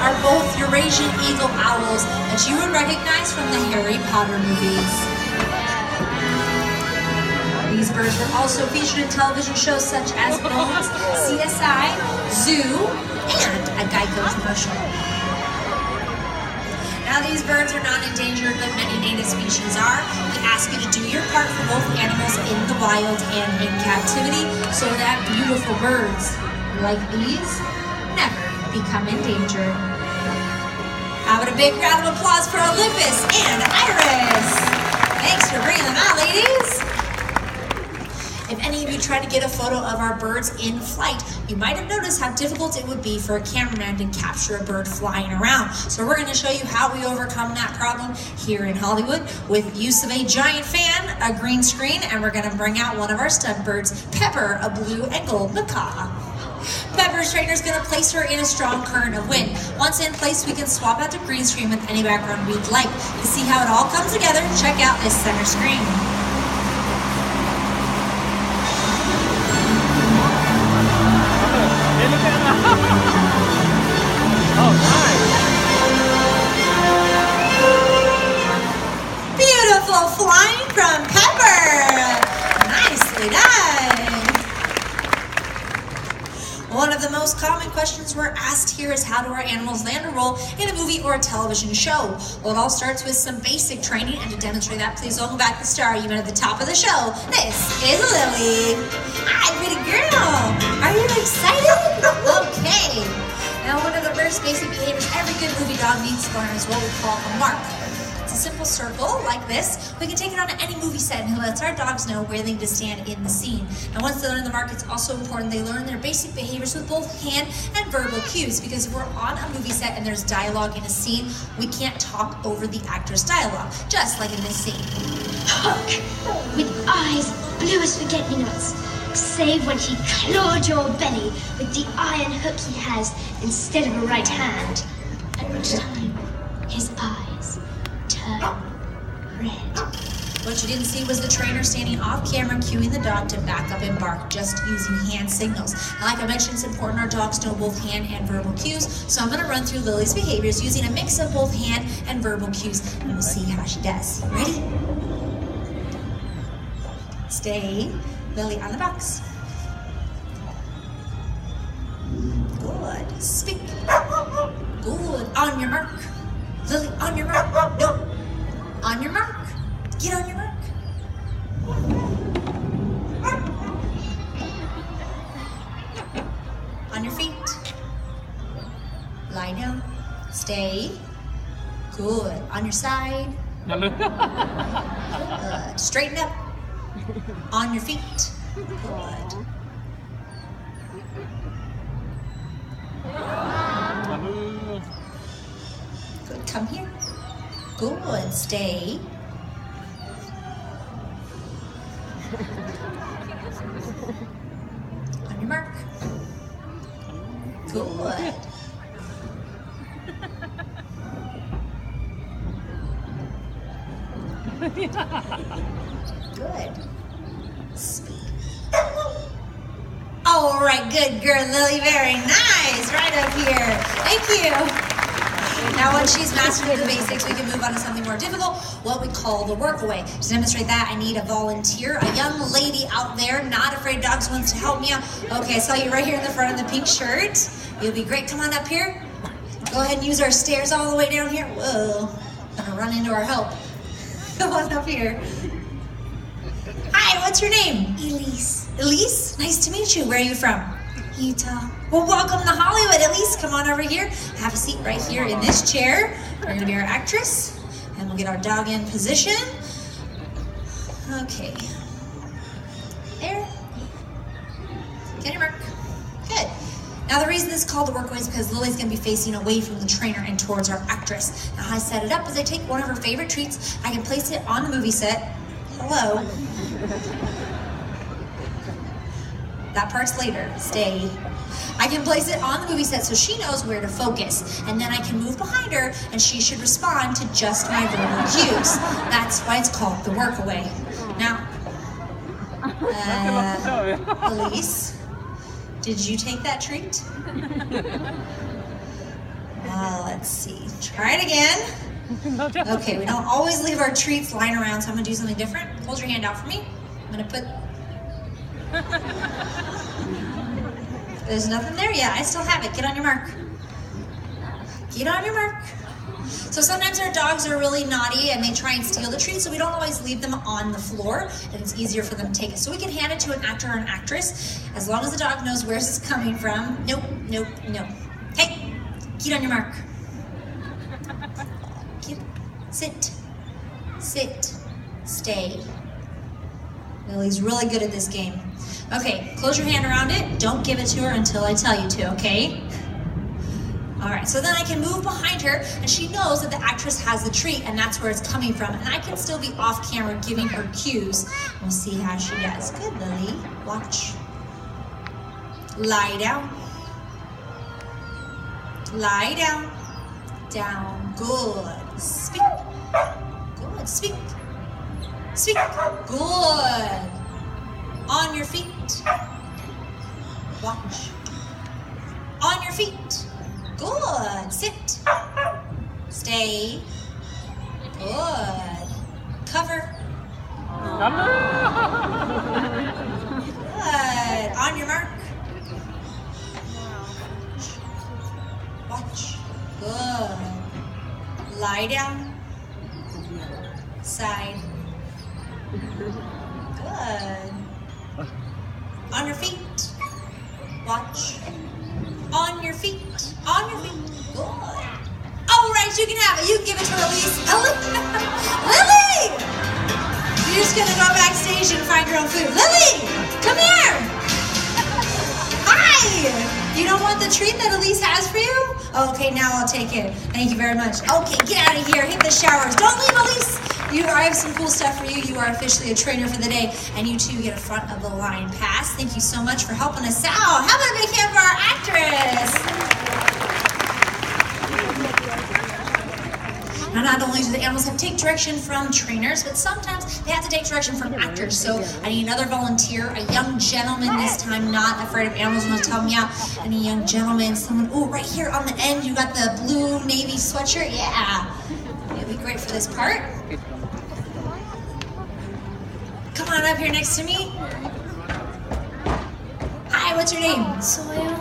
are both Eurasian eagle owls that you would recognize from the Harry Potter movies. These birds were also featured in television shows such as Bones, CSI, Zoo, and a Geico commercial. Now these birds are not endangered, but many native species are. We ask you to do your part for both animals in the wild and in captivity so that beautiful birds like these never become endangered. How about a big round of applause for Olympus and Iris? Thanks for bringing them out, ladies. If any of you try to get a photo of our birds in flight, you might have noticed how difficult it would be for a cameraman to capture a bird flying around. So we're going to show you how we overcome that problem here in Hollywood with use of a giant fan, a green screen, and we're going to bring out one of our stud birds, Pepper, a blue and gold macaw. Pepper's trainer is going to place her in a strong current of wind. Once in place, we can swap out the green screen with any background we'd like. To see how it all comes together, check out this center screen. Beautiful flying from Pepper. Nicely done. One of the most common questions we're asked here is how do our animals land or roll in a movie or a television show? Well, it all starts with some basic training, and to demonstrate that, please welcome back the star you met at the top of the show. This is Lily. Hi, pretty girl. Are you excited? Okay. Now, one of the first basic behaviors every good movie dog needs to learn is what we call a mark. It's a simple circle like this. We can take it on any movie set and it lets our dogs know where they need to stand in the scene. And once they learn the mark, it's also important they learn their basic behaviors with both hand and verbal cues, because if we're on a movie set and there's dialogue in a scene, we can't talk over the actor's dialogue, just like in this scene. Hook, with eyes blue as forget-me-nots, save when he clawed your belly with the iron hook he has instead of a right hand. At which time, his eyes turn red. What you didn't see was the trainer standing off camera cueing the dog to back up and bark, just using hand signals. And like I mentioned, it's important our dogs know both hand and verbal cues, so I'm going to run through Lily's behaviors using a mix of both hand and verbal cues, and we'll see how she does. Ready? Stay. Lily on the box. Good. Speak. Good. On your mark. Lily, on your mark. No. On your mark. Get on your mark. On your feet. Lie down. Stay. Good. On your side. Straighten up. On your feet. Good. Good. Come here. Good. Stay. On your mark. Good. Good. Speak. All right, good girl, Lily. Very nice. Right up here. Thank you. Now, once she's mastered the basics, we can move on to something more difficult, what we call the workaway. To demonstrate that, I need a volunteer, a young lady out there, not afraid dogs, wants to help me out. Okay, I saw you right here in the front of the pink shirt. You'll be great. Come on up here. Go ahead and use our stairs all the way down here. Whoa, gonna run into our help. Come on up here. Hi, what's your name? Elise. Elise? Nice to meet you. Where are you from? Utah. Well, welcome to Hollywood. Elise, come on over here. Have a seat right here in this chair. We're going to be our actress, and we'll get our dog in position. Okay. There. Get your mark. Good. Now, the reason this is called the workaway is because Lily's going to be facing away from the trainer and towards our actress. Now, how I set it up is I take one of her favorite treats. I can place it on the movie set. Hello. That part's later. Stay. I can place it on the movie set so she knows where to focus. And then I can move behind her and she should respond to just my verbal cues. That's why it's called the workaway. Now, Elise, did you take that treat? Let's see. Try it again. Okay, we don't always leave our treats lying around, so I'm gonna do something different. Hold your hand out for me. I'm gonna put... There's nothing there yet. I still have it. Get on your mark. Get on your mark. So sometimes our dogs are really naughty and they try and steal the treat, so we don't always leave them on the floor, and it's easier for them to take it. So we can hand it to an actor or an actress, as long as the dog knows where this is coming from. Nope, nope, nope. Hey, get on your mark. Get, sit, sit, stay. Lily's really good at this game. Okay, close your hand around it. Don't give it to her until I tell you to, okay? All right, so then I can move behind her, and she knows that the actress has the treat, and that's where it's coming from. And I can still be off camera giving her cues. We'll see how she does. Good, Lily. Watch. Lie down. Lie down. Down. Good. Speak. Good. Speak. Speak. Good. On your feet. Watch. On your feet. Good. Sit. Stay. Good. Cover. Good. On your mark. Watch. Good. Lie down. Side. Good. On your feet. Watch. On your feet. On your feet. Good. All right, you can have it. You can give it to Elise. Lily! You're just gonna go backstage and find your own food. Lily! Come here! Hi! You don't want the treat that Elise has for you? Okay, now I'll take it. Thank you very much. Okay, get out of here. Hit the showers. Don't leave, Elise! I have some cool stuff for you. You are officially a trainer for the day, and you too get a front of the line pass. Thank you so much for helping us out. How about a big hand for our actress? Now, not only do the animals have to take direction from trainers, but sometimes they have to take direction from actors. So I need another volunteer, a young gentleman this time, not afraid of animals, want to tell me out. Any young gentleman, someone, oh, right here on the end, you got the blue navy sweatshirt. Yeah, it'll be great for this part. Come on up here next to me. Hi, what's your name? Sawyer.